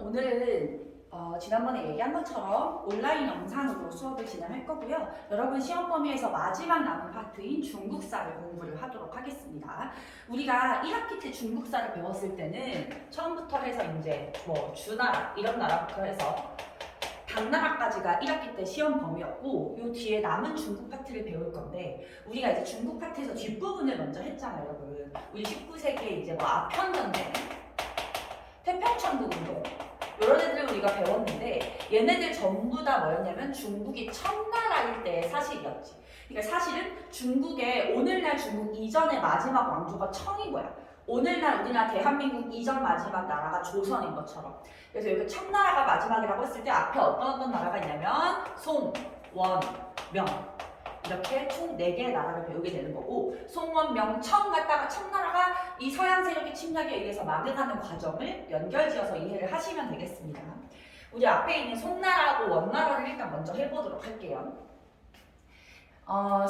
오늘은 지난번에 얘기한 것처럼 온라인 영상으로 수업을 진행할 거고요. 여러분 시험 범위에서 마지막 남은 파트인 중국사를 공부를 하도록 하겠습니다. 우리가 1학기 때 중국사를 배웠을 때는 처음부터 해서 이제 뭐 주나라 이런 나라부터 해서 당나라까지가 1학기 때 시험 범위였고 요 뒤에 남은 중국 파트를 배울 건데 우리가 이제 중국 파트에서 뒷부분을 먼저 했잖아요, 여러분. 우리 19세기에 이제 뭐 아편전쟁, 태평천국 운동 이런 애들을 우리가 배웠는데 얘네들 전부 다 뭐였냐면 중국이 청나라일 때의 사실이었지. 그러니까 사실은 중국의 오늘날 중국 이전의 마지막 왕조가 청인 거야. 오늘날 우리나라 대한민국 이전 마지막 나라가 조선인 것처럼. 그래서 여기 청나라가 마지막이라고 했을 때 앞에 어떤 나라가 있냐면 송, 원, 명 이렇게 총 4개의 나라를 배우게 되는 거고 송, 원, 명, 청 갔다가 청나라가 이 서양 세력의 침략에 의해서 망해가는 과정을 연결지어서 이해를 하시면 되겠습니다. 우리 앞에 있는 송나라하고 원나라를 일단 먼저 해보도록 할게요.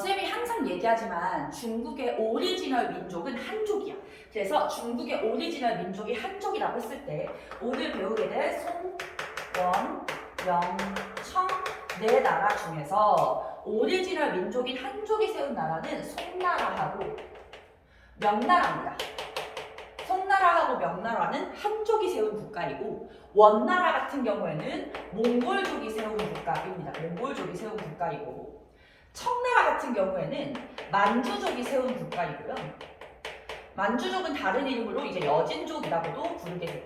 쌤이 항상 얘기하지만 중국의 오리지널 민족은 한족이야. 그래서 중국의 오리지널 민족이 한족이라고 했을 때 오늘 배우게 될 송, 원, 명, 청 네 나라 중에서 오리지널 민족인 한족이 세운 나라는 송나라하고 명나라입니다. 송나라하고 명나라는 한족이 세운 국가이고 원나라 같은 경우에는 몽골족이 세운 국가입니다. 몽골족이 세운 국가이고 청나라 같은 경우에는 만주족이 세운 국가이고요. 만주족은 다른 이름으로 이제 여진족이라고도 부르게 돼요.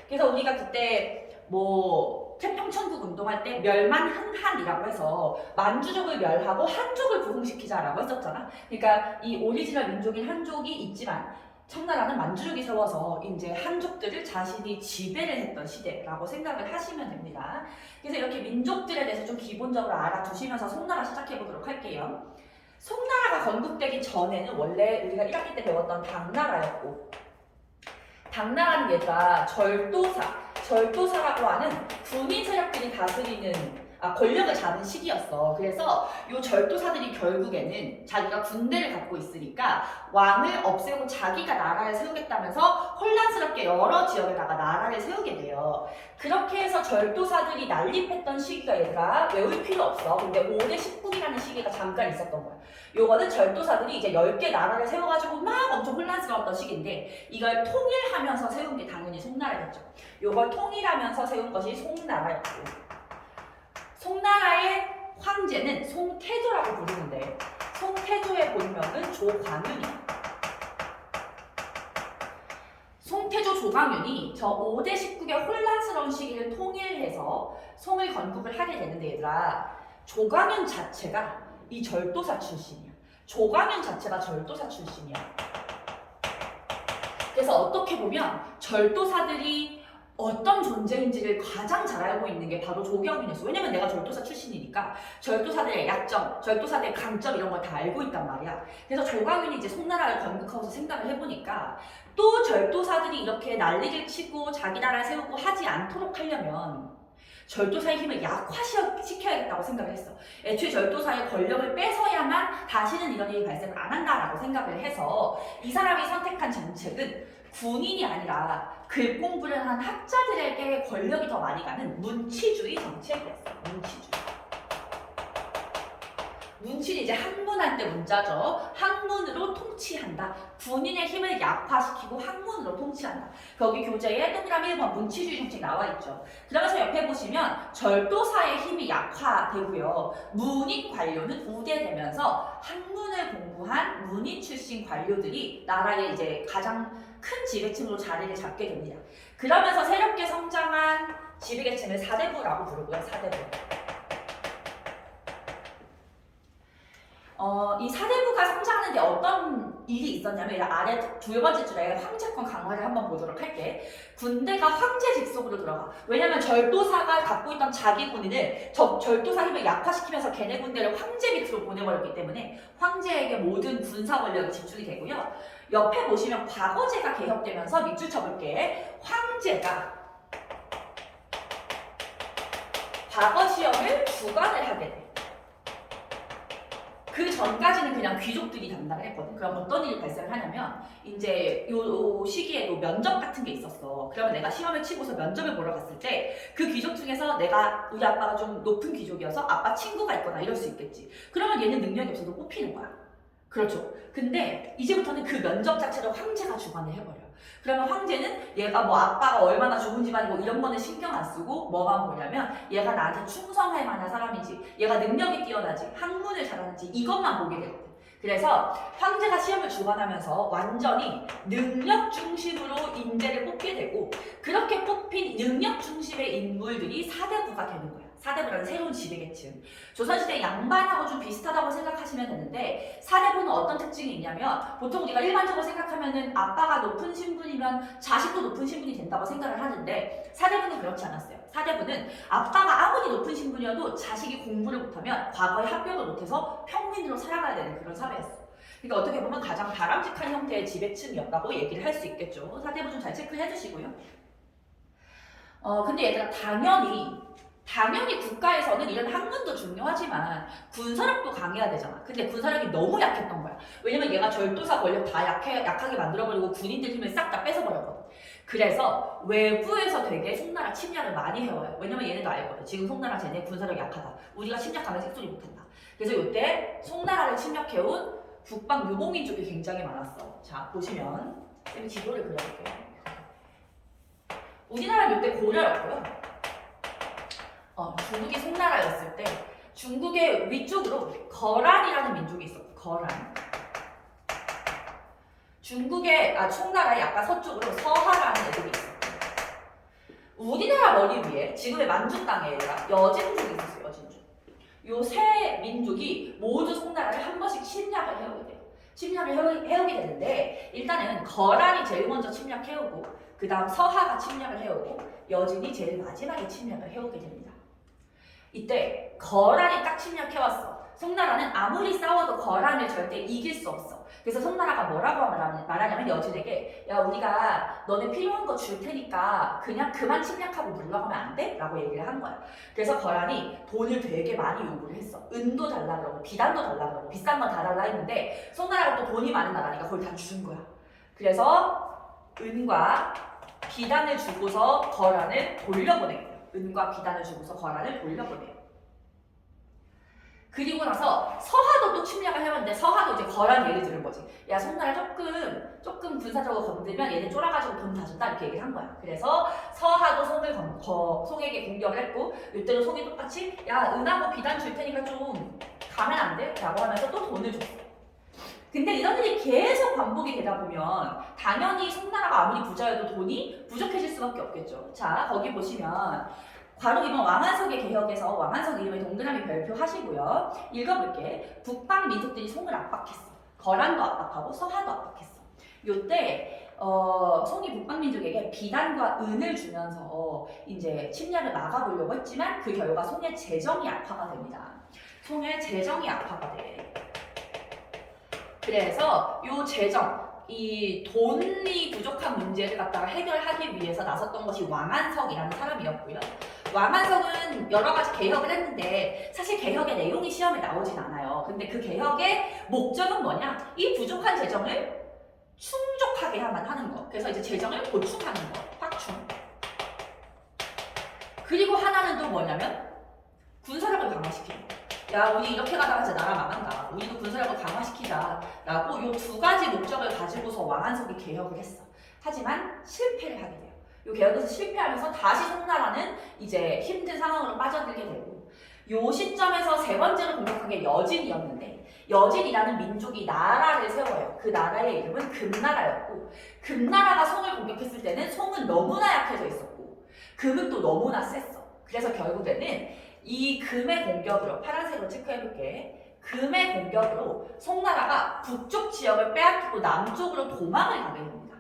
그래서 우리가 그때 뭐 태평천국 운동할 때 멸만흥한이라고 해서 만주족을 멸하고 한족을 부흥시키자라고 했었잖아. 그러니까 이 오리지널 민족인 한족이 있지만 청나라는 만주족이 세워서 이제 한족들을 자신이 지배를 했던 시대라고 생각을 하시면 됩니다. 그래서 이렇게 민족들에 대해서 좀 기본적으로 알아두시면서 송나라 시작해 보도록 할게요. 송나라가 건국되기 전에는 원래 우리가 1학기 때 배웠던 당나라였고 당나라는 얘가 절도사라고 하는 군인 세력들이 다스리는 권력을 잡은 시기였어. 그래서 이 절도사들이 결국에는 자기가 군대를 갖고 있으니까 왕을 없애고 자기가 나라를 세우겠다면서 혼란스럽게 여러 지역에다가 나라를 세우게 돼요. 그렇게 해서 절도사들이 난립했던 시기가 얘가 외울 필요 없어. 근데 5대 10국이라는 시기가 잠깐 있었던 거야. 요거는 절도사들이 이제 10개 나라를 세워가지고 막 엄청 혼란스러웠던 시기인데 이걸 통일하면서 세운 게 당연히 송나라였죠. 요걸 통일하면서 세운 것이 송나라였고 송나라의 황제는 송태조라고 부르는데 송태조의 본명은 조광윤이야. 송태조 조광윤이 저 5대 19의 혼란스러운 시기를 통일해서 송을 건국을 하게 되는데 얘들아 조광윤 자체가 이 절도사 출신이야. 조광윤 자체가 절도사 출신이야. 그래서 어떻게 보면 절도사들이 어떤 존재인지를 가장 잘 알고 있는 게 바로 조광윤이었어. 왜냐면 내가 절도사 출신이니까 절도사들의 약점, 절도사들의 강점 이런 걸 다 알고 있단 말이야. 그래서 조광윤이 이제 송나라를 건국하고서 생각을 해보니까 또 절도사들이 이렇게 난리를 치고 자기 나라를 세우고 하지 않도록 하려면 절도사의 힘을 약화시켜야겠다고 생각을 했어. 애초에 절도사의 권력을 뺏어야만 다시는 이런 일이 발생을 안 한다라고 생각을 해서 이 사람이 선택한 정책은 군인이 아니라 글 공부를 한 학자들에게 권력이 더 많이 가는 문치주의 정책이었어. 문치는 이제 학문할 때 문자죠. 학문으로 통치한다. 군인의 힘을 약화시키고 학문으로 통치한다. 거기 교재에 동그라미 1번 문치주의 정책 나와 있죠. 그러면서 옆에 보시면 절도사의 힘이 약화되고요. 문인 관료는 우대되면서 학문을 공부한 문인 출신 관료들이 나라의 이제 가장 큰 지배층으로 자리를 잡게 됩니다. 그러면서 새롭게 성장한 지배계층을 사대부라고 부르고요. 사대부. 이 사대부가 성장하는데 어떤 일이 있었냐면 아래 두 번째 줄에 황제권 강화를 한번 보도록 할게. 군대가 황제 직속으로 들어가. 왜냐면 절도사가 갖고 있던 자기 군인을 절도사 힘을 약화시키면서 걔네 군대를 황제 밑으로 보내버렸기 때문에 황제에게 모든 군사 권력이 집중이 되고요. 옆에 보시면 과거제가 개혁되면서 밑줄 쳐볼게. 황제가 과거 시험을 주관을 하게 돼. 그 전까지는 그냥 귀족들이 담당을 했거든. 그럼 어떤 일이 발생을 하냐면 이제 요 시기에도 면접 같은 게 있었어. 그러면 내가 시험을 치고서 면접을 보러 갔을 때 그 귀족 중에서 내가 우리 아빠가 좀 높은 귀족이어서 아빠 친구가 있거나 이럴 수 있겠지. 그러면 얘는 능력이 없어도 뽑히는 거야. 그렇죠. 근데 이제부터는 그 면접 자체를 황제가 주관을 해버려. 그러면 황제는 얘가 뭐 아빠가 얼마나 좋은 집안이고 이런 거는 신경 안 쓰고 뭐만 보냐면 얘가 나한테 충성할 만한 사람인지, 얘가 능력이 뛰어나지, 학문을 잘하는지 이것만 보게 되거든. 그래서 황제가 시험을 주관하면서 완전히 능력 중심으로 인재를 뽑게 되고, 그렇게 뽑힌 능력 중심의 인물들이 사대부가 되는 거야. 사대부라는 새로운 지배계층. 조선시대 양반하고 좀 비슷하다고 생각하시면 되는데, 사대부는 어떤 특징이 있냐면, 보통 우리가 일반적으로 생각하면은 아빠가 높은 신분이면 자식도 높은 신분이 된다고 생각을 하는데, 사대부는 그렇지 않았어요. 사대부는 아빠가 아무리 높은 신분이어도 자식이 공부를 못하면 과거에 합격을 못해서 평민으로 살아가야 되는 그런 사회였어. 그러니까 어떻게 보면 가장 바람직한 형태의 지배층이었다고 얘기를 할 수 있겠죠. 사대부 좀 잘 체크해 주시고요. 근데 얘들아, 당연히 국가에서는 이런 학문도 중요하지만 군사력도 강해야 되잖아. 근데 군사력이 너무 약했던 거야. 왜냐면 얘가 절도사 권력 다 약하게 만들어버리고 군인들 힘을 싹 다 뺏어버렸거든. 그래서 외부에서 되게 송나라 침략을 많이 해와요. 왜냐면 얘네도 알거든. 지금 송나라 쟤네 군사력이 약하다. 우리가 침략하면 식소리 못한다. 그래서 이때 송나라를 침략해온 북방 유목민족이 굉장히 많았어. 자, 보시면 쌤이 지도를 그려볼게요. 우리나라는 이때 고려였고요. 중국이 송나라였을 때 중국의 위쪽으로 거란이라는 민족이 있었고, 거란. 송나라의 약간 서쪽으로 서하라는 애들이 있었고, 우리나라 머리 위에 지금의 만주 땅에 여진족이 있었어요. 여진족. 요 세 민족이 모두 송나라를 한 번씩 침략을 해오게 돼요. 침략을 해오게 되는데, 일단은 거란이 제일 먼저 침략해오고, 그 다음 서하가 침략을 해오고, 여진이 제일 마지막에 침략을 해오게 됩니다. 이때 거란이 딱 침략해왔어. 송나라는 아무리 싸워도 거란을 절대 이길 수 없어. 그래서 송나라가 뭐라고 말하냐면 여진에게, 야, 우리가 너네 필요한 거 줄 테니까 그냥 그만 침략하고 물러가면 안 돼? 라고 얘기를 한 거야. 그래서 거란이 돈을 되게 많이 요구를 했어. 은도 달라 그러고 비단도 달라 그러고 비싼 건 다 달라 했는데, 송나라가 또 돈이 많은 나라니까 그걸 다 준 거야. 그래서 은과 비단을 주고서 거란을 돌려보내요. 은과 비단을 주고서 거란을 돌려보내요. 그리고 나서 서하도 또 침략을 해봤는데, 서하도 이제 거란 예를 들은 거지. 야, 송나라 조금 군사적으로 건들면 얘네 쫄아가지고 돈 다 준다, 이렇게 얘기를 한 거야. 그래서 서하도 송에게 공격을 했고, 이때도 송이 똑같이 야, 은하고 비단 줄 테니까 좀 가면 안 돼? 라고 하면서 또 돈을 줬어. 근데 이런 일이 계속 반복이 되다 보면 당연히 송나라가 아무리 부자여도 돈이 부족해질 수밖에 없겠죠. 자, 거기 보시면 바로 이번 왕한석의 개혁에서 왕한석 이름을 동그라미 별표 하시고요. 읽어볼게. 북방 민족들이 송을 압박했어. 거란도 압박하고 서하도 압박했어. 요때 송이 북방 민족에게 비단과 은을 주면서 이제 침략을 막아보려고 했지만 그 결과 송의 재정이 악화가 됩니다. 송의 재정이 악화가 돼. 그래서 요 재정, 이 돈이 부족한 문제를 갖다가 해결하기 위해서 나섰던 것이 왕한석이라는 사람이었고요. 왕한석은 여러 가지 개혁을 했는데 사실 개혁의 내용이 시험에 나오진 않아요. 근데 그 개혁의 목적은 뭐냐? 이 부족한 재정을 충족하게만 하는 거. 그래서 이제 재정을 보충하는 거. 확충. 그리고 하나는 또 뭐냐면 군사력을 강화시키는 거. 야, 우리 이렇게 가다가 이제 나라 망한다. 우리도 군사력을 강화시키자. 라고 이 두 가지 목적을 가지고서 왕한석이 개혁을 했어. 하지만 실패를 하게 돼요. 이 개혁에서 실패하면서 다시 송나라는 이제 힘든 상황으로 빠져들게 되고, 이 시점에서 세 번째로 공격한 게 여진이었는데, 여진이라는 민족이 나라를 세워요. 그 나라의 이름은 금나라였고, 금나라가 송을 공격했을 때는 송은 너무나 약해져 있었고, 금은 또 너무나 셌어. 그래서 결국에는 이 금의 공격으로, 파란색으로 체크해볼게. 금의 공격으로 송나라가 북쪽 지역을 빼앗기고 남쪽으로 도망을 가게 됩니다.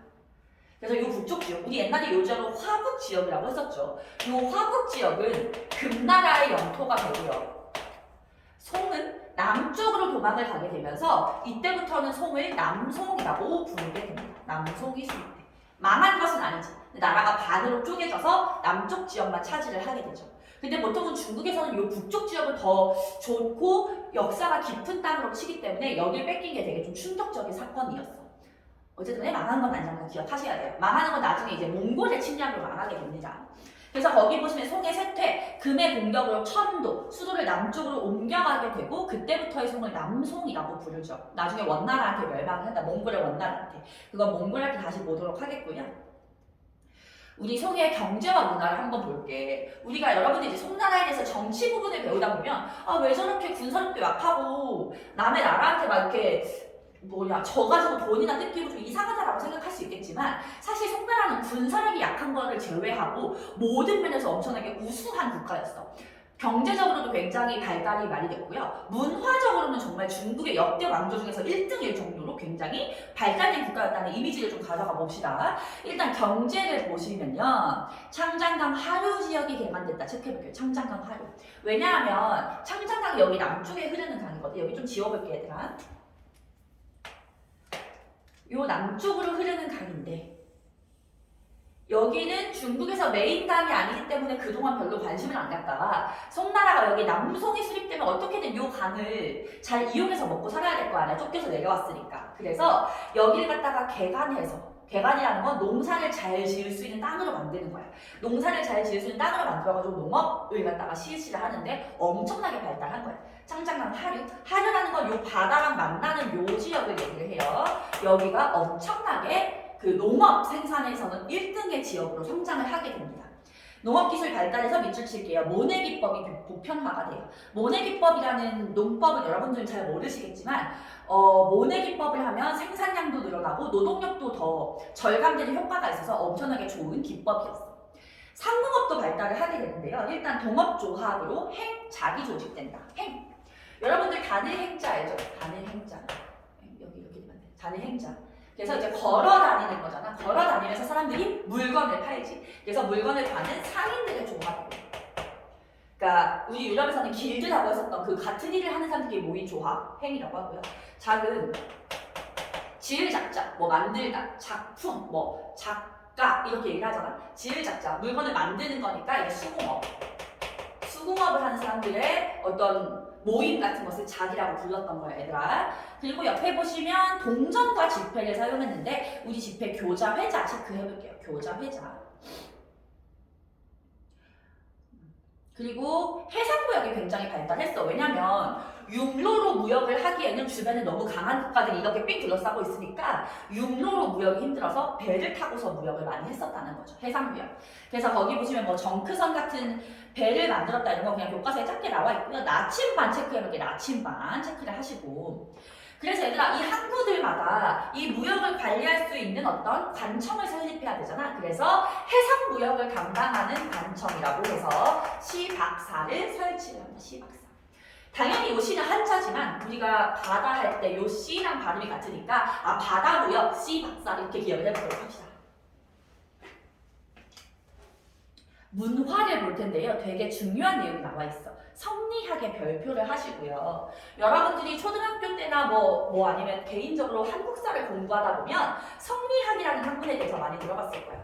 그래서 이 북쪽 지역, 우리 옛날에 요즘으로 화북 지역이라고 했었죠. 이 화북 지역은 금나라의 영토가 되고요. 송은 남쪽으로 도망을 가게 되면서 이때부터는 송을 남송이라고 부르게 됩니다. 남송이 수립돼. 망한 것은 아니지. 나라가 반으로 쪼개져서 남쪽 지역만 차지를 하게 되죠. 근데 보통은 중국에서는 이 북쪽 지역을 더 좋고 역사가 깊은 땅으로 치기 때문에 여길 뺏긴 게 되게 좀 충격적인 사건이었어. 어쨌든 망한 건 아니라는 거 기억하셔야 돼요. 망하는 건 나중에 이제 몽골의 침략으로 망하게 됩니다. 그래서 거기 보시면 송의 쇠퇴, 금의 공격으로 천도, 수도를 남쪽으로 옮겨가게 되고 그때부터의 송을 남송이라고 부르죠. 나중에 원나라한테 멸망을 한다. 몽골의 원나라한테. 그건 몽골한테 다시 보도록 하겠고요. 우리 송의 경제와 문화를 한번 볼게. 우리가 여러분들 이제 송나라에 대해서 정치 부분을 배우다 보면 왜 저렇게 군사력도 약하고 남의 나라한테 막 이렇게 져가지고 돈이나 뜯기고 좀 이상하다라고 생각할 수 있겠지만 사실 송나라는 군사력이 약한 거를 제외하고 모든 면에서 엄청나게 우수한 국가였어. 경제적으로도 굉장히 발달이 많이 됐고요. 문화적으로는 정말 중국의 역대 왕조 중에서 1등일 정도로 굉장히 발달된 국가였다는 이미지를 좀 가져가 봅시다. 일단 경제를 보시면요. 창장강 하류 지역이 개간됐다. 체크해볼게요. 창장강 하류. 왜냐하면 창장강이 여기 남쪽에 흐르는 강이거든. 여기 좀 지워볼게요, 얘들아. 요 남쪽으로 흐르는 강인데 여기는 중국에서 메인 강이 아니기 때문에 그동안 별로 관심을 안 갖다가 송나라가 여기 남송이 수립되면 어떻게든 요 강을 잘 이용해서 먹고 살아야 될 거 아니야. 쫓겨서 내려왔으니까. 그래서 여기를 갖다가 개간해서, 개간이라는 건 농사를 잘 지을 수 있는 땅으로 만드는 거야. 농사를 잘 지을 수 있는 땅으로 만들어가지고 농업을 갖다가 실시를 하는데 엄청나게 발달한 거야. 창장강 하류. 하류라는 건 요 바다랑 만나는 요 지역을 얘기를 해요. 여기가 엄청나게 그 농업 생산에서는 1등의 지역으로 성장을 하게 됩니다. 농업기술 발달해서 밑줄 칠게요. 모내기법이 보편화가 돼요. 모내기법이라는 농법은 여러분들은 잘 모르시겠지만 모내기법을 하면 생산량도 늘어나고 노동력도 더 절감되는 효과가 있어서 엄청나게 좋은 기법이었어. 상공업도 발달을 하게 되는데요. 일단 동업조합으로 자기 조직된다. 여러분들 단일행자 알죠? 단일행자. 여기 이렇게 되면 돼. 단일행자. 그래서 이제 걸어 다니는 거잖아. 걸어 다니면서 사람들이 물건을 팔지. 그래서 물건을 파는 상인들의 조합이고. 그러니까 우리 유럽에서는 길드라고 했었던 그 같은 일을 하는 사람들이 모인 조합, 행이라고 하고요. 작은 지을작자, 만들다, 작품, 작가 이렇게 얘기를 하잖아. 지을작자, 물건을 만드는 거니까 이게 수공업. 수공업을 하는 사람들의 어떤 모임 같은 것을 자기라고 불렀던 거예요, 얘들아. 그리고 옆에 보시면 동전과 지폐를 사용했는데 우리 지폐 교자회자 체크해볼게요. 교자회자. 그리고 해상무역이 굉장히 발달했어. 왜냐면 육로로 무역을 하기에는 주변에 너무 강한 국가들이 이렇게 삥 둘러싸고 있으니까 육로로 무역이 힘들어서 배를 타고서 무역을 많이 했었다는 거죠. 해상무역. 그래서 거기 보시면 정크선 같은 배를 만들었다 이런 거 그냥 교과서에 짧게 나와 있고요. 나침반 체크해볼게요. 나침반 체크를 하시고. 그래서 얘들아 이 항구들마다 이 무역을 관리할 수 있는 어떤 관청을 설립해야 되잖아. 그래서 해상무역을 담당하는 관청이라고 해서 시박사를 설치를 합니다. 시박사. 당연히 요 시는 한자지만 우리가 바다 할 때 요 시랑 발음이 같으니까 바다무역 시박사 이렇게 기억을 해보도록 합시다. 문화를 볼 텐데요. 되게 중요한 내용이 나와 있어. 성리학의 별표를 하시고요. 여러분들이 초등학교 때나 아니면 개인적으로 한국사를 공부하다 보면 성리학이라는 학문에 대해서 많이 들어봤을 거야.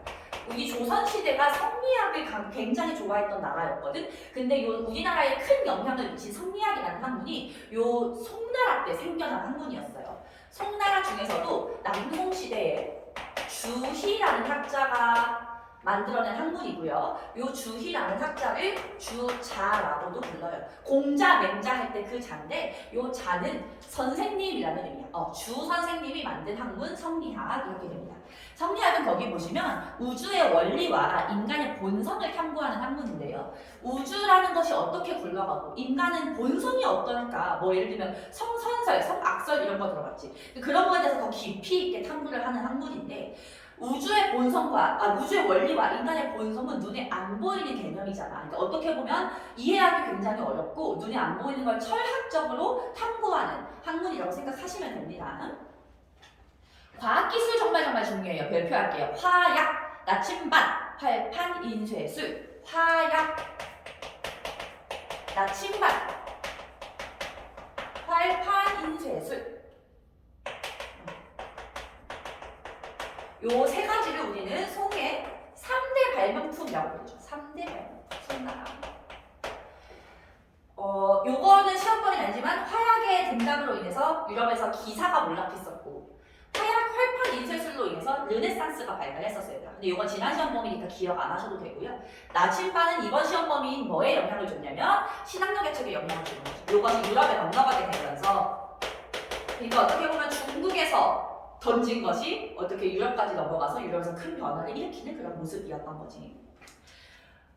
우리 조선시대가 성리학을 굉장히 좋아했던 나라였거든. 근데 우리나라에 큰 영향을 미친 성리학이라는 학문이 요 송나라 때 생겨난 학문이었어요. 송나라 중에서도 남송시대에 주희라는 학자가 만들어낸 학문이고요. 요 주희라는 학자를 주자라고도 불러요. 공자, 맹자 할 때 그 자인데 요 자는 선생님이라는 의미야. 주 선생님이 만든 학문 성리학 이렇게 됩니다. 성리학은 거기 보시면 우주의 원리와 인간의 본성을 탐구하는 학문인데요. 우주라는 것이 어떻게 굴러가고 인간은 본성이 어떨까? 예를 들면 성선설, 성악설 이런 거 들어봤지. 그런 거에 대해서 더 깊이 있게 탐구를 하는 학문인데 우주의 본성과 우주의 원리와 인간의 본성은 눈에 안 보이는 개념이잖아. 그러니까 어떻게 보면 이해하기 굉장히 어렵고 눈에 안 보이는 걸 철학적으로 탐구하는 학문이라고 생각하시면 됩니다. 과학기술 정말 중요해요. 별표할게요. 화약, 나침반, 활판, 인쇄술. 화약, 나침반, 활판, 인쇄술. 요 세 가지를 우리는 송의 3대 발명품이라고 부르죠. 3대 발명품. 송나라. 요거는 시험권이 아니지만 화약의 등장으로 인해서 유럽에서 기사가 몰락했었고 화약 활판 인쇄술로 인해서 르네상스가 발달했었어요. 근데 이건 지난 시험 범위니까 기억 안 하셔도 되고요. 나침반은 이번 시험 범위인 뭐에 영향을 줬냐면 신학력 개척에 영향을 주는 거죠. 요것이 유럽에 건너가게 되면서 그러니까 어떻게 보면 중국에서 던진 것이 어떻게 유럽까지 넘어가서 유럽에서 큰 변화를 일으키는 그런 모습이었던 거지.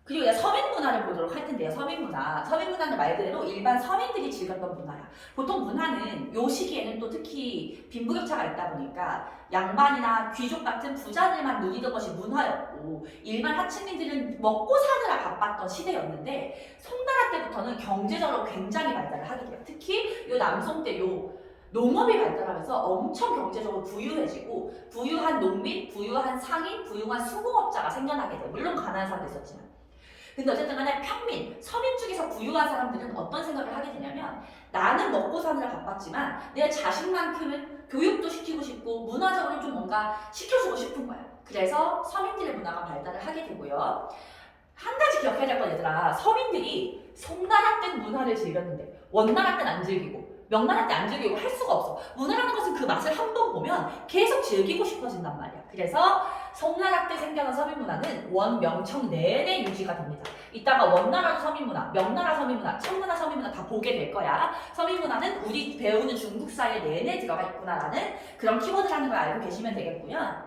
그리고 이제 서민 문화를 보도록 할 텐데요. 서민 문화. 서민 문화는 말 그대로 일반 서민들이 즐겼던 문화야. 보통 문화는 요 시기에는 또 특히 빈부격차가 있다 보니까 양반이나 귀족 같은 부자들만 누리던 것이 문화였고 일반 하층민들은 먹고 사느라 바빴던 시대였는데 송나라 때부터는 경제적으로 굉장히 발달을 하게 돼요. 특히 요 남송 때 요 농업이 발달하면서 엄청 경제적으로 부유해지고 부유한 농민, 부유한 상인, 부유한 수공업자가 생겨나게 돼요. 물론 가난한 사람도 있었지만. 근데 어쨌든 간에 평민, 서민 중에서 부유한 사람들은 어떤 생각을 하게 되냐면 나는 먹고 사느라 바빴지만 내 자식만큼은 교육도 시키고 싶고 문화적으로 좀 뭔가 시켜주고 싶은 거야. 그래서 서민들의 문화가 발달을 하게 되고요. 한 가지 기억해야 될 건 얘들아, 서민들이 송나라 때 문화를 즐겼는데 원나라 때는 안 즐기고 명나라 때 안 즐기고 할 수가 없어. 문화라는 것은 그 맛을 한 번 보면 계속 즐기고 싶어진단 말이야. 그래서 송나라 때 생겨난 서민 문화는 원, 명, 청 내내 유지가 됩니다. 이따가 원나라 서민 문화, 명나라 서민 문화, 청나라 서민 문화 다 보게 될 거야. 서민 문화는 우리 배우는 중국사에 내내 들어가 있구나라는 그런 키워드라는 걸 알고 계시면 되겠고요.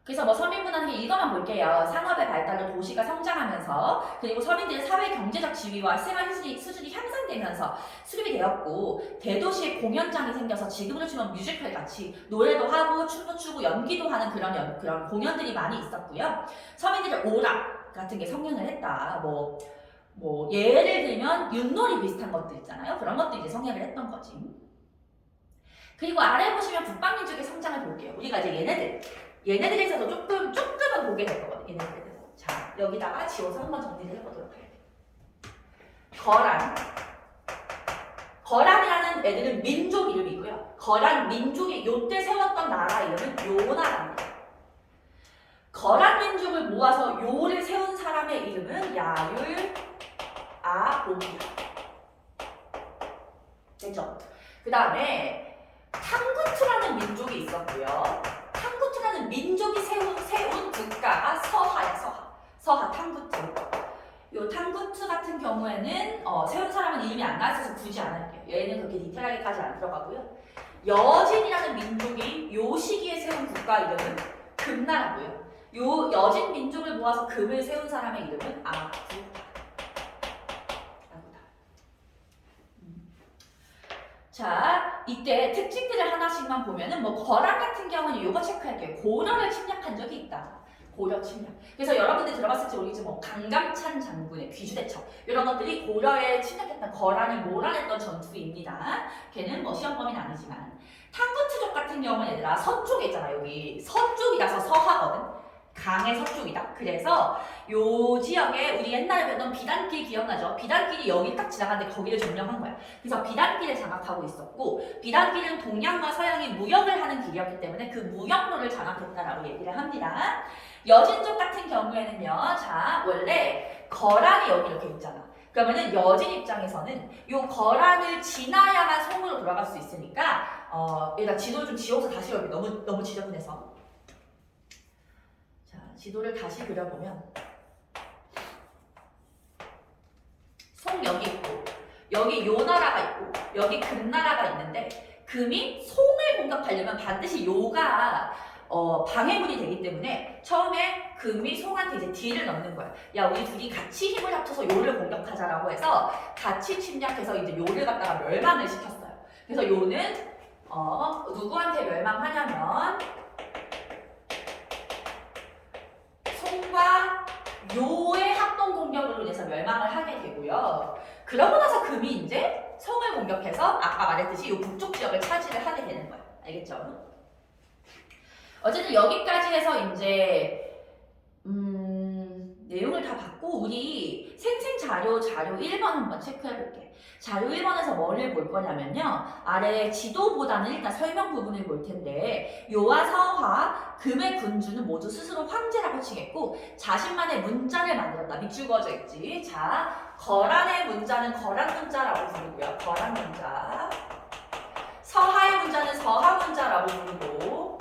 그래서 뭐 서민 문화는 이것만 볼게요. 상업의 발달로 도시가 성장하면서 그리고 서민들의 사회 경제적 지위와 생활 수준이 향상되면서 수립이 되었고 대도시에 공연장이 생겨서 지금으로 치면 뮤지컬 같이 노래도 하고 춤도 추고 연기도 하는 그런 공연들이 많이 있었고요. 서민들의 오락 같은 게 성행을 했다. 뭐 예를 들면 윷놀이 비슷한 것들 있잖아요. 그런 것들이 이제 성행을 했던 거지. 그리고 아래 보시면 북방민족의 성장을 볼게요. 우리가 이제 얘네들에서도 조금은 보게 될 거거든요. 얘네들에서. 자, 여기다가 지워서 한번 정리를 해보도록 할게요. 거란이라는 애들은 민족 이름이고요. 거란 민족이 요때 세웠던 나라 이름은 요나라입니다. 거란 민족을 모아서 요를 세운 사람의 이름은 야율 아복이야. 됐죠? 그 다음에 탕구투라는 민족이 있었고요. 탕구투라는 민족이 세운 국가가 서하야. 서하 탕구투. 요 탕구투 같은 경우에는 세운 사람은 이름이 안 나와서 굳이 안 할게요. 얘는 그렇게 디테일하게까지 안 들어가고요. 여진이라는 민족이 요 시기에 세운 국가 이름은 금나라고요. 요 여진 민족을 모아서 금을 세운 사람의 이름은 아구다. 자, 이때 특징들을 하나씩만 보면은 뭐 거란 같은 경우는 요거 체크할게요. 고려를 침략한 적이 있다. 고려 침략. 그래서 여러분들이 들어봤을지 모르겠지만 뭐 강감찬 장군의 귀주대첩 이런 것들이 고려에 침략했던 거란을 몰아냈던 전투입니다. 걔는 뭐 시험 범위는 아니지만 탕구투족 같은 경우는 얘들아 서쪽에 있잖아. 여기 서쪽이라서 서하거든. 강의 서쪽이다. 그래서 요 지역에 우리 옛날에 배웠던 비단길 기억나죠? 비단길이 여기 딱 지나가는데 거기를 점령한 거야. 그래서 비단길을 장악하고 있었고 비단길은 동양과 서양이 무역을 하는 길이었기 때문에 그 무역로를 장악했다라고 얘기를 합니다. 여진족 같은 경우에는요. 자, 원래 거란이 여기 이렇게 있잖아. 그러면은 여진 입장에서는 요 거란을 지나야만 성으로 돌아갈 수 있으니까 일단 지도를 좀 지워서 다시 여기 너무 지저분해서 지도를 다시 그려보면 송 여기 있고 여기 요나라가 있고 여기 금나라가 있는데 금이 송을 공격하려면 반드시 요가 방해물이 되기 때문에 처음에 금이 송한테 이제 딜을 넣는 거야. 야, 우리 둘이 같이 힘을 합쳐서 요를 공격하자라고 해서 같이 침략해서 이제 요를 갖다가 멸망을 시켰어요. 그래서 요는 누구한테 멸망하냐면 송과 요의 합동 공격으로 인해서 멸망을 하게 되고요. 그러고 나서 금이 이제 성을 공격해서 아까 말했듯이 요 북쪽 지역을 차지를 하게 되는 거예요. 알겠죠? 어쨌든 여기까지 해서 이제 내용을 다 받고 우리 생생 자료 1번 한번 체크해 볼게. 자료 1번에서 뭐를 볼 거냐면요. 아래 지도보다는 일단 설명 부분을 볼 텐데 요와 서화, 금의 군주는 모두 스스로 황제라고 치겠고 자신만의 문자를 만들었다. 밑줄 그어져 있지. 자, 거란의 문자는 거란 문자라고 부르고요. 거란 문자. 서하의 문자는 서하 문자라고 부르고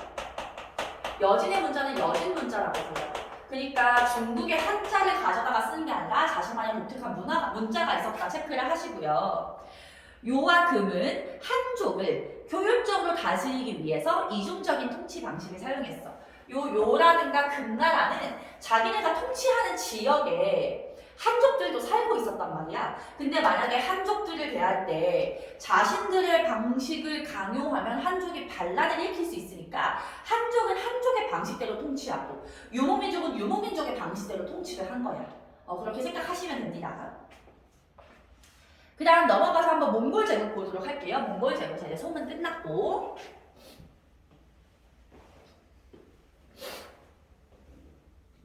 여진의 문자는 여진 문자라고 불러요. 그러니까 중국의 한자를 가져다가 쓰는 게 아니라 자신만의 독특한 문자가 있었다 체크를 하시고요. 요와 금은 한족을 효율적으로 다스리기 위해서 이중적인 통치 방식을 사용했어. 요라든가 금나라는 자기네가 통치하는 지역에 한족들도 살고 있었단 말이야. 근데 만약에 한족들을 대할 때 자신들의 방식을 강요하면 한족이 반란을 일으킬 수 있으니까 한족은 한족의 방식대로 통치하고 유목민족은 유목민족의 방식대로 통치를 한 거야. 그렇게 생각하시면 됩니다. 그 다음 넘어가서 한번 몽골 제국 보도록 할게요. 몽골 제국 이제 소문 끝났고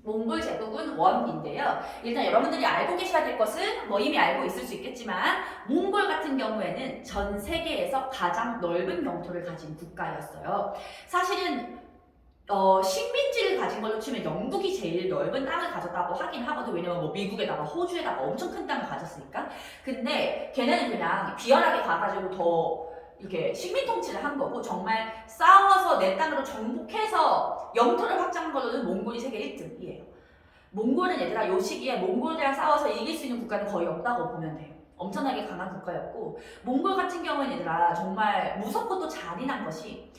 몽골 제국은 원인데요. 일단 여러분들이 알고 계셔야 될 것은 뭐 이미 알고 있을 수 있겠지만 몽골 같은 경우에는 전 세계에서 가장 넓은 영토를 가진 국가였어요. 사실은 식민지를 가진 걸로 치면 영국이 제일 넓은 땅을 가졌다고 하긴 하거든. 왜냐면 뭐 미국에다가 호주에다가 엄청 큰 땅을 가졌으니까. 근데 걔네는 그냥 비열하게 가가지고 더 이렇게 식민 통치를 한 거고 정말 싸워서 내 땅으로 정복해서 영토를 확장한 걸로는 몽골이 세계 1등이에요. 몽골은 얘들아 요 시기에 몽골이랑 싸워서 이길 수 있는 국가는 거의 없다고 보면 돼요. 엄청나게 강한 국가였고 몽골 같은 경우는 얘들아 정말 무섭고 또 잔인한 것이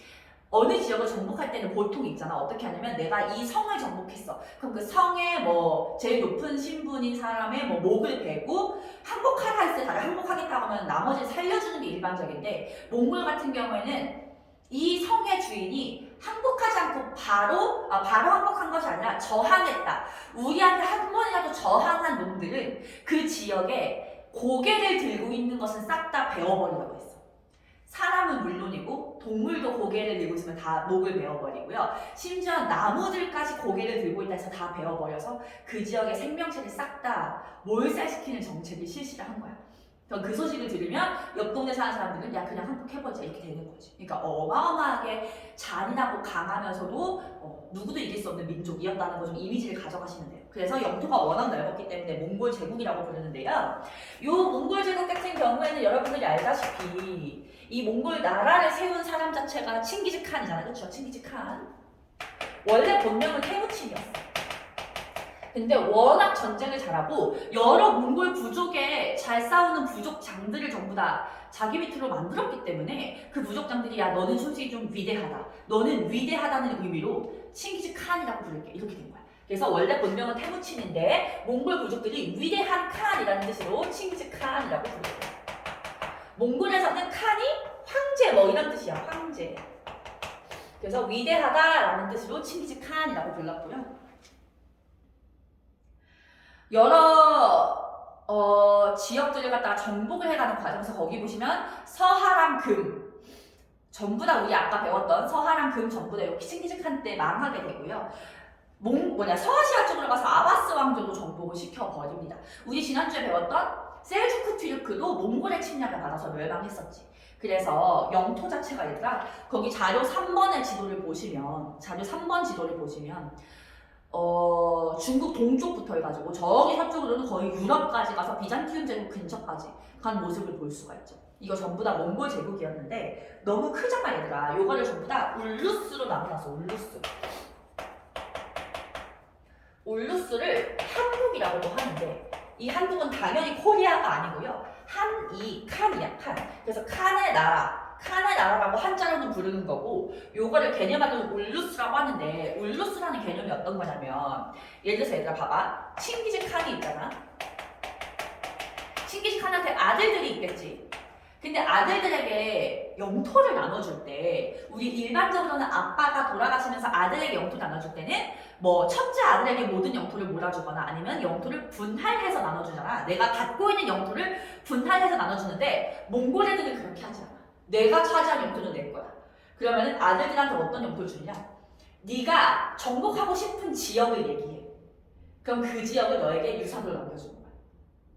어느 지역을 정복할 때는 보통 있잖아. 어떻게 하냐면 내가 이 성을 정복했어. 그럼 그 성의 뭐 제일 높은 신분인 사람의 뭐 목을 베고 항복하라 했을 때 다들 항복하겠다고 하면 나머지를 살려주는 게 일반적인데 몽골 같은 경우에는 이 성의 주인이 항복하지 않고 바로 항복한 것이 아니라 저항했다. 우리한테 한 번이라도 저항한 놈들은 그 지역에 고개를 들고 있는 것은 싹 다 베어버리라고 했어. 사람은 물론이고 동물도 고개를 들고 있으면 다 목을 베어버리고요. 심지어 나무들까지 고개를 들고 있다 해서 다 베어버려서 그 지역의 생명체를 싹 다 몰살시키는 정책을 실시를 한 거야. 그 소식을 들으면 옆 동네 사는 사람들은 야 그냥 항복해보자 이렇게 되는 거지. 그러니까 어마어마하게 잔인하고 강하면서도 누구도 이길 수 없는 민족이었다는 거 좀 이미지를 가져가시면 돼요. 그래서 영토가 워낙 넓었기 때문에 몽골 제국이라고 부르는데요. 이 몽골 제국 같은 경우에는 여러분들이 알다시피 이 몽골 나라를 세운 사람 자체가 칭기즈칸이잖아요. 그렇죠? 칭기즈칸. 원래 본명은 테무친이었어. 근데 워낙 전쟁을 잘하고 여러 몽골 부족에 잘 싸우는 부족장들을 전부 다 자기 밑으로 만들었기 때문에 그 부족장들이 야 너는 솔직히 좀 위대하다. 너는 위대하다는 의미로 칭기즈칸이라고 부를게. 이렇게 된 거야. 그래서 원래 본명은 테무친인데 몽골 부족들이 위대한 칸이라는 뜻으로 칭기즈칸이라고 부르고 몽골에서는 칸이 황제 뭐 이런 뜻이야. 황제. 그래서 위대하다라는 뜻으로 칭기즈칸이라고 불렀고요. 여러 지역들을 갖다가 정복을 해가는 과정에서 거기 보시면 서하랑 금 전부 다 우리 아까 배웠던 서하랑 금 전부 다 이렇게 칭기즈칸 때 망하게 되고요. 서아시아 쪽으로 가서 아바스 왕조도 정복을 시켜버립니다. 우리 지난주에 배웠던 셀주크 튀르크도 몽골의 침략을 받아서 멸망했었지. 그래서 영토 자체가 아니라 거기 자료 3번의 지도를 보시면 중국 동쪽부터 해가지고 저기 서쪽으로는 거의 유럽까지 가서 비잔티움 제국 근처까지 간 모습을 볼 수가 있죠. 이거 전부 다 몽골 제국이었는데 너무 크잖아 얘들아. 요거를 전부 다 울루스로 나눠놨어. 울루스를 한국이라고도 하는데 이 한국은 당연히 코리아가 아니고요. 칸이야 칸. 그래서 칸의 나라라고 한자로는 부르는 거고 요거를 개념하면 울루스라고 하는데 울루스라는 개념이 어떤 거냐면 예를 들어서 얘들아 봐봐. 칭기즈칸이 있잖아. 칭기즈칸한테 아들들이 있겠지. 근데 아들들에게 영토를 나눠줄 때 우리 일반적으로는 아빠가 돌아가시면서 아들에게 영토를 나눠줄 때는 뭐 첫째 아들에게 모든 영토를 몰아주거나 아니면 영토를 분할해서 나눠주잖아. 내가 갖고 있는 영토를 분할해서 나눠주는데 몽골 애들은 그렇게 하지 않아. 내가 차지한 영토는 내 거야. 그러면은 아들들한테 어떤 영토를 주냐? 네가 정복하고 싶은 지역을 얘기해. 그럼 그 지역을 너에게 유산으로 남겨주는 거야.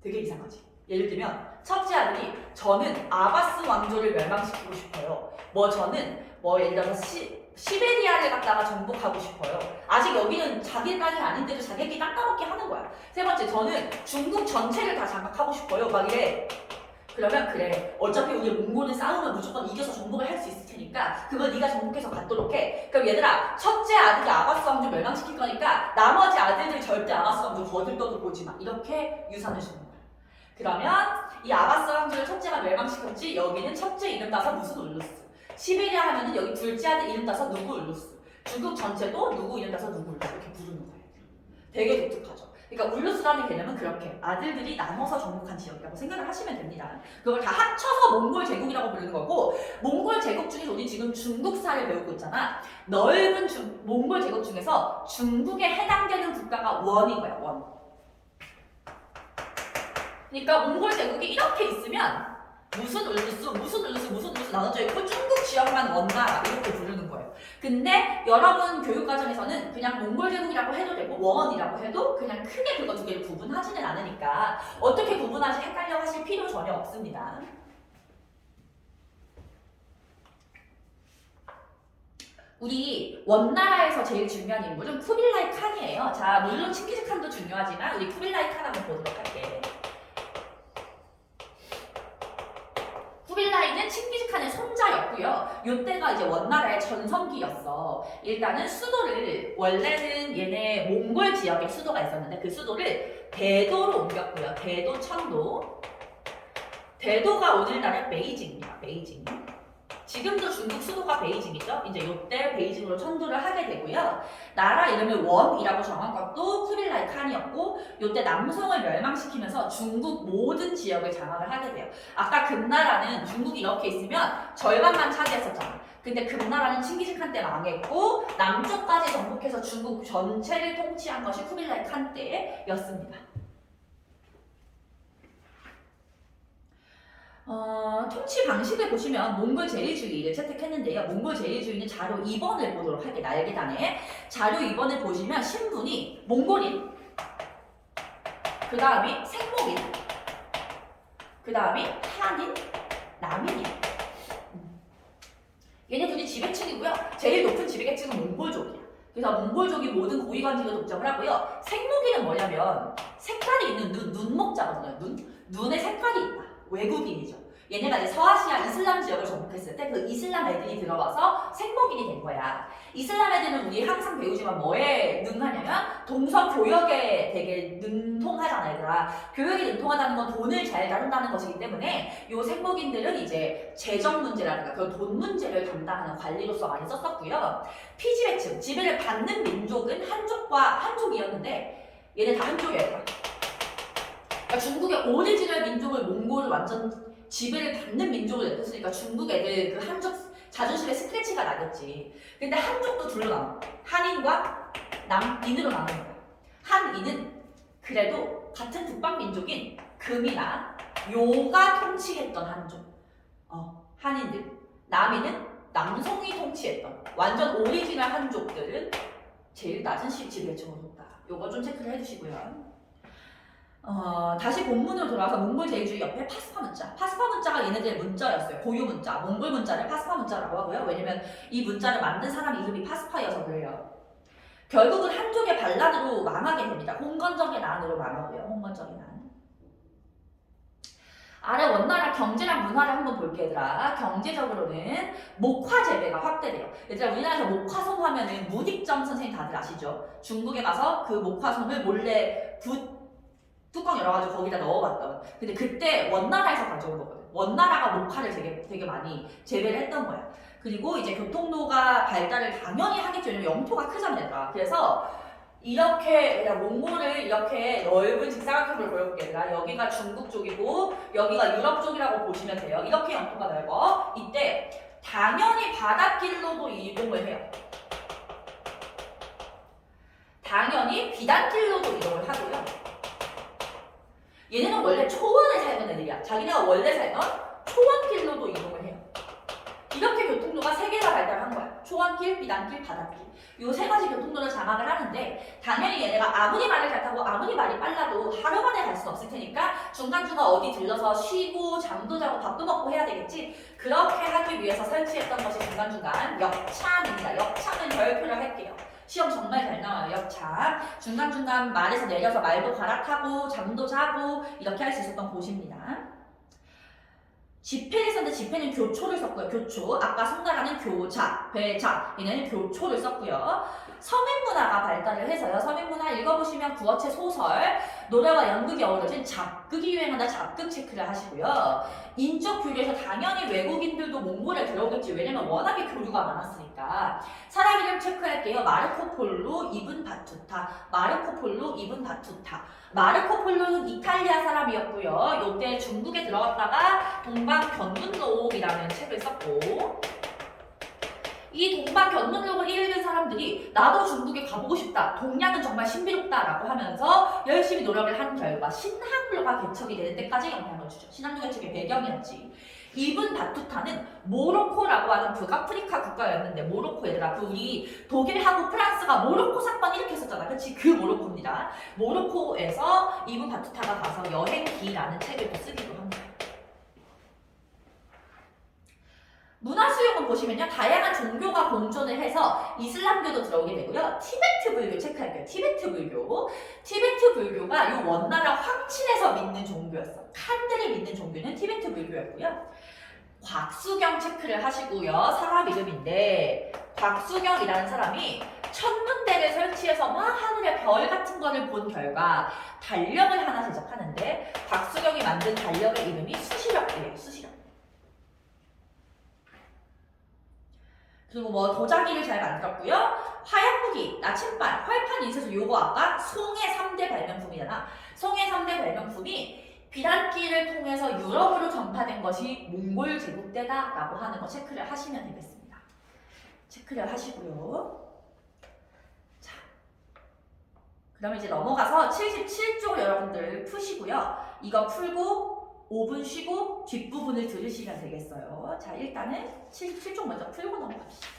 되게 이상하지? 예를 들면 첫째 아들이 저는 아바스 왕조를 멸망시키고 싶어요. 저는 예를 들어서 시베리아를 갖다가 정복하고 싶어요. 아직 여기는 자기 땅이 아닌데도 자기끼리 땅따먹기 하는 거야. 세 번째, 저는 중국 전체를 다 장악하고 싶어요. 막 이래. 그러면 그래, 어차피 우리 몽골은 싸우면 무조건 이겨서 정복을 할 수 있을 테니까 그걸 네가 정복해서 갖도록 해. 그럼 얘들아, 첫째 아들이 아바스 왕조 멸망시킬 거니까 나머지 아들들 절대 아바스 왕조 거들떠도 보지 마. 이렇게 유산을 주는 거야. 그러면 이 아바스 왕조를 첫째가 멸망시켰지. 여기는 첫째 이름 따서 무슨 울루스, 시베리아 하면은 여기 둘째 아들 이름 따서 누구 울루스, 중국 전체도 누구 이름 따서 누구 울루스 이렇게 부르는 거예요. 되게 독특하죠. 그러니까 울루스라는 개념은 그렇게 아들들이 나눠서 정복한 지역이라고 생각을 하시면 됩니다. 그걸 다 합쳐서 몽골 제국이라고 부르는 거고, 몽골 제국 중에서 우리 지금 중국사를 배우고 있잖아. 넓은 몽골 제국 중에서 중국에 해당되는 국가가 원인 거야, 원. 그러니까 몽골 제국이 이렇게 있으면 무슨 울루스 나눠져 있고 중국 지역만 원나라 이렇게 부르는 거예요. 근데 여러분 교육과정에서는 그냥 몽골 제국이라고 해도 되고 원이라고 해도 그냥 크게 그거 두 개를 구분하지는 않으니까 어떻게 구분하지 헷갈려 하실 필요 전혀 없습니다. 우리 원나라에서 제일 중요한 인물은 쿠빌라이 칸이에요. 자, 물론 칭기즈칸도 중요하지만 우리 쿠빌라이 칸 한번 보도록 할게. 쿠빌라이는 칭기즈칸의 손자였고요. 이때가 이제 원나라의 전성기였어. 일단은 수도를, 원래는 얘네 몽골 지역에 수도가 있었는데 그 수도를 대도로 옮겼고요. 대도, 천도. 대도가 오늘날의 베이징이야, 베이징. 지금도 중국 수도가 베이징이죠. 이제 이때 베이징으로 천도를 하게 되고요. 나라 이름을 원이라고 정한 것도 쿠빌라이 칸이었고, 이때 남성을 멸망시키면서 중국 모든 지역을 장악을 하게 돼요. 아까 금나라는 중국이 이렇게 있으면 절반만 차지했었잖아. 근데 금나라는 칭기즈칸 때 망했고 남쪽까지 정복해서 중국 전체를 통치한 것이 쿠빌라이 칸 때였습니다. 통치 방식을 보시면 몽골 제일주의를 채택했는데요. 몽골 제일주의는 자료 2번을 보도록 할게요. 날개단에 자료 2번을 보시면 신분이 몽골인, 그 다음이 생목인, 그 다음이 한인, 남인이에요. 얘네들이 지배층이고요. 제일 높은 지배계층은 몽골족이야. 그래서 몽골족이 모든 고위관직을 독점을 하고요. 생목인은 뭐냐면 색깔이 있는 눈목자거든요. 눈에 색깔이 있다. 외국인이죠. 얘네가 이제 서아시아 이슬람 지역을 정복했을 때 그 이슬람 애들이 들어와서 생목인이 된 거야. 이슬람 애들은 우리 항상 배우지만 뭐에 능하냐면 동서 교역에 되게 능통하잖아, 얘들아. 교역이 능통하다는 건 돈을 잘 다룬다는 것이기 때문에 요 생목인들은 이제 재정 문제라든가 그 돈 문제를 담당하는 관리로서 많이 썼었고요. 피지배층, 지배를 받는 민족은 한족이었는데 얘네 다 한족이었다. 그러니까 중국의 오리지널 민족을 몽골을 완전 지배를 받는 민족을 냈었으니까 중국 애들 그 한족 자존심에 스크래치가 나겠지. 근데 한족도 둘로 나눠. 한인과 남인으로 나누는 거야. 한인은 그래도 같은 북방민족인 금이나 요가 통치했던 한족. 한인들. 남인은 남성이 통치했던 완전 오리지널 한족들은 제일 낮은 지배층으로 뒀다. 요거 좀 체크를 해주시고요. 다시 본문으로 돌아와서 몽골 제일주의 옆에 파스파 문자. 파스파 문자가 얘네들의 문자였어요. 고유 문자. 몽골 문자를 파스파 문자라고 하고요. 왜냐면 이 문자를 만든 사람 이름이 파스파여서 그래요. 결국은 한족의 반란으로 망하게 됩니다. 홍건적의 난으로 망하고요. 홍건적의 난. 아래 원나라 경제랑 문화를 한번 볼게 얘들아. 경제적으로는 목화 재배가 확대돼요. 얘들아, 우리나라에서 목화솜 하면은 문익점 선생님 다들 아시죠? 중국에 가서 그 목화솜을 몰래 뚜껑 열어가지고 거기다 넣어봤던. 근데 그때 원나라에서 가져온 거거든. 원나라가 목화를 되게 많이 재배를 했던 거야. 그리고 이제 교통로가 발달을 당연히 하겠죠. 왜냐면 영토가 크잖아, 얘들아. 그래서 이렇게 그냥 몽골을 이렇게 넓은 직사각형으로 보여볼게 얘들아. 여기가 중국 쪽이고 여기가 유럽 쪽이라고 보시면 돼요. 이렇게 영토가 넓어. 이때 당연히 바닷길로도 이동을 해요. 당연히 비단길로도 이동을 하고요. 얘네는 원래 초원에 살던 애들이야. 자기네가 원래 살던 초원길로도 이동을 해요. 이렇게 교통로가 3개가 발달한 거야. 초원길, 비단길, 바닷길. 요 세 가지 교통도를 장악을 하는데 당연히 얘네가 아무리 말을 잘 타고 아무리 말이 빨라도 하루 만에 갈 수는 없을 테니까 중간중간 어디 들러서 쉬고 잠도 자고 밥도 먹고 해야 되겠지. 그렇게 하기 위해서 설치했던 것이 중간중간 역참입니다. 역참은 별표를 할게요. 시험 정말 잘 나와요. 역참. 중간중간 말에서 내려서 말도 갈아타고 잠도 자고 이렇게 할 수 있었던 곳입니다. 지폐를 썼는데 지폐는 교초를 썼고요. 교초. 아까 송나라는 교자, 회자. 얘네는 교초를 썼고요. 서민문화가 발달을 해서요. 서민문화 읽어보시면 구어체 소설, 노래와 연극이 어우러진 잡극이 유행한다. 잡극 체크를 하시고요. 인적 교류에서 당연히 외국인들도 몽골에 들어오겠지. 왜냐면 워낙에 교류가 많았으니까. 사람 이름 체크할게요. 마르코 폴로, 이븐 바투타. 마르코 폴로, 이븐 바투타. 마르코 폴로는 이탈리아 사람이었고요. 이때 중국에 들어갔다가 동방견문록이라는 책을 썼고, 이 동방견문록을 읽은 사람들이 나도 중국에 가보고 싶다, 동양은 정말 신비롭다라고 하면서 열심히 노력을 한 결과 신학교가 개척이 되는 데까지 영향을 주죠. 신학교 개척의 배경이었지. 이븐 바투타는 모로코라고 하는 북아프리카 국가였는데, 모로코 얘들아, 그 우리 독일하고 프랑스가 모로코 사건 일으켰었잖아. 그치? 그 모로코입니다. 모로코에서 이븐 바투타가 가서 여행기라는 책을 또 쓰기도 합니다. 문화수용은 보시면요, 다양한 종교가 공존을 해서 이슬람교도 들어오게 되고요. 티베트 불교 체크할게요. 티베트 불교. 티베트 불교가 이 원나라 황실에서 믿는 종교였어. 칸들이 믿는 종교는 티베트 불교였고요. 곽수경 체크를 하시고요. 사람 이름인데, 곽수경이라는 사람이 천문대를 설치해서 막 하늘의 별 같은 거를 본 결과 달력을 하나 제작하는데, 곽수경이 만든 달력의 이름이 수시력이에요. 수시력. 그리고 뭐 도자기를 잘 만들었고요. 화약무기, 나침반, 활판, 인쇄소. 요거 아까 송의 3대 발명품이잖아. 송의 3대 발명품이 비단길을 통해서 유럽으로 전파된 것이 몽골 제국 때다라고 하는 거 체크를 하시면 되겠습니다. 체크를 하시고요. 자, 그러면 이제 넘어가서 77쪽 여러분들 푸시고요. 이거 풀고 5분 쉬고 뒷부분을 들으시면 되겠어요. 자, 일단은 77쪽 먼저 풀고 넘어갑시다.